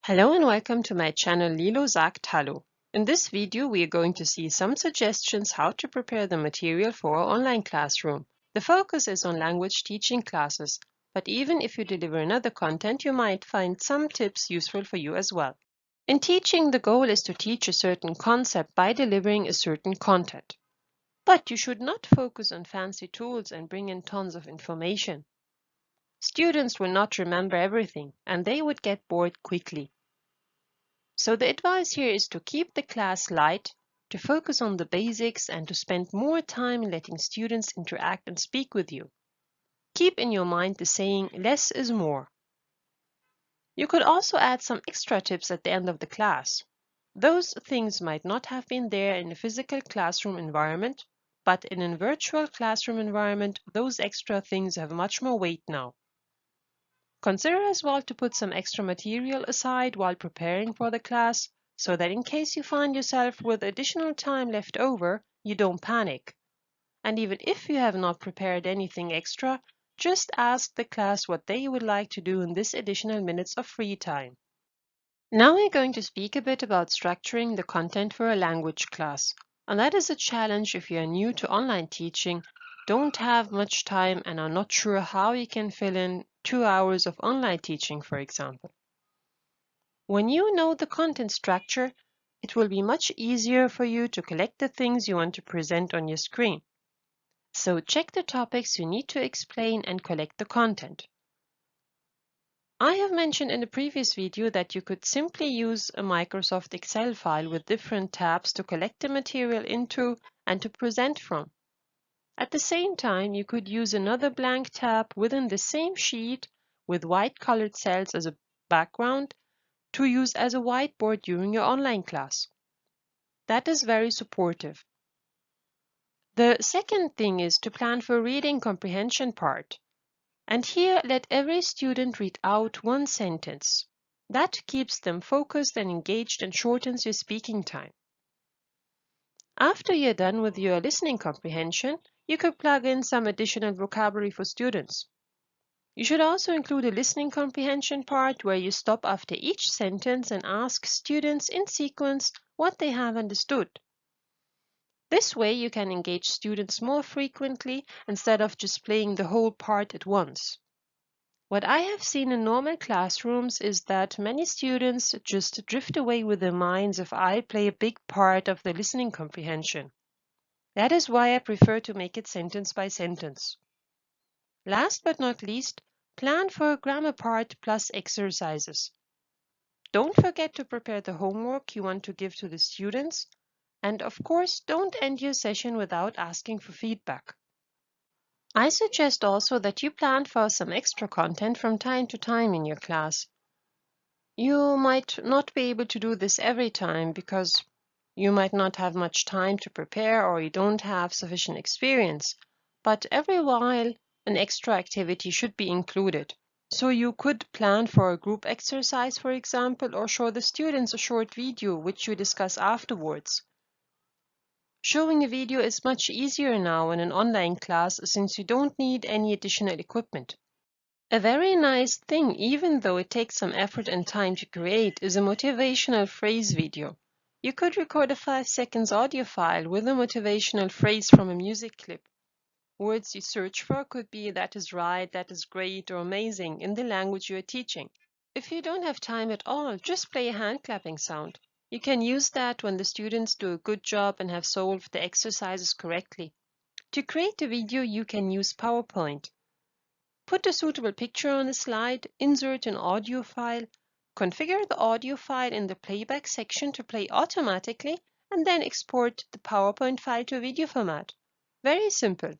Hello and welcome to my channel Lilo sagt Hallo. In this video we are going to see some suggestions how to prepare the material for our online classroom. The focus is on language teaching classes, but even if you deliver another content you might find some tips useful for you as well. In teaching, the goal is to teach a certain concept by delivering a certain content. But you should not focus on fancy tools and bring in tons of information. Students will not remember everything and they would get bored quickly. So the advice here is to keep the class light, to focus on the basics, and to spend more time letting students interact and speak with you. Keep in your mind the saying, less is more. You could also add some extra tips at the end of the class. Those things might not have been there in a physical classroom environment, but in a virtual classroom environment, those extra things have much more weight now. Consider as well to put some extra material aside while preparing for the class, so that in case you find yourself with additional time left over, you don't panic. And even if you have not prepared anything extra, just ask the class what they would like to do in this additional minutes of free time. Now we're going to speak a bit about structuring the content for a language class. And that is a challenge if you are new to online teaching, don't have much time and are not sure how you can fill in 2 hours of online teaching, for example. When you know the content structure, it will be much easier for you to collect the things you want to present on your screen. So check the topics you need to explain and collect the content. I have mentioned in a previous video that you could simply use a Microsoft Excel file with different tabs to collect the material into and to present from. At the same time, you could use another blank tab within the same sheet with white colored cells as a background to use as a whiteboard during your online class. That is very supportive. The second thing is to plan for a reading comprehension part. And here, let every student read out one sentence. That keeps them focused and engaged and shortens your speaking time. After you're done with your listening comprehension, you could plug in some additional vocabulary for students. You should also include a listening comprehension part where you stop after each sentence and ask students in sequence what they have understood. This way you can engage students more frequently instead of just playing the whole part at once. What I have seen in normal classrooms is that many students just drift away with their minds if I play a big part of the listening comprehension. That is why I prefer to make it sentence by sentence. Last but not least, plan for a grammar part plus exercises. Don't forget to prepare the homework you want to give to the students, and of course, don't end your session without asking for feedback. I suggest also that you plan for some extra content from time to time in your class. You might not be able to do this every time because you might not have much time to prepare or you don't have sufficient experience, but every while an extra activity should be included. So you could plan for a group exercise, for example, or show the students a short video which you discuss afterwards. Showing a video is much easier now in an online class since you don't need any additional equipment. A very nice thing, even though it takes some effort and time to create, is a motivational phrase video. You could record a 5 seconds audio file with a motivational phrase from a music clip. Words you search for could be "that is right," "that is great," or "amazing" in the language you are teaching. If you don't have time at all, just play a hand clapping sound. You can use that when the students do a good job and have solved the exercises correctly. To create a video, you can use PowerPoint. Put a suitable picture on the slide, insert an audio file, configure the audio file in the playback section to play automatically, and then export the PowerPoint file to a video format. Very simple.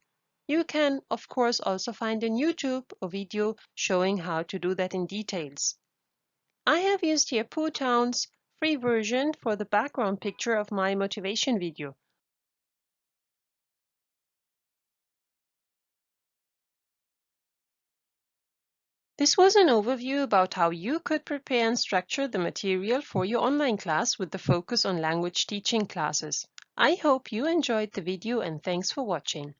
You can, of course, also find on YouTube a video showing how to do that in details. I have used here Pooh Town's free version for the background picture of my motivation video. This was an overview about how you could prepare and structure the material for your online class with the focus on language teaching classes. I hope you enjoyed the video and thanks for watching.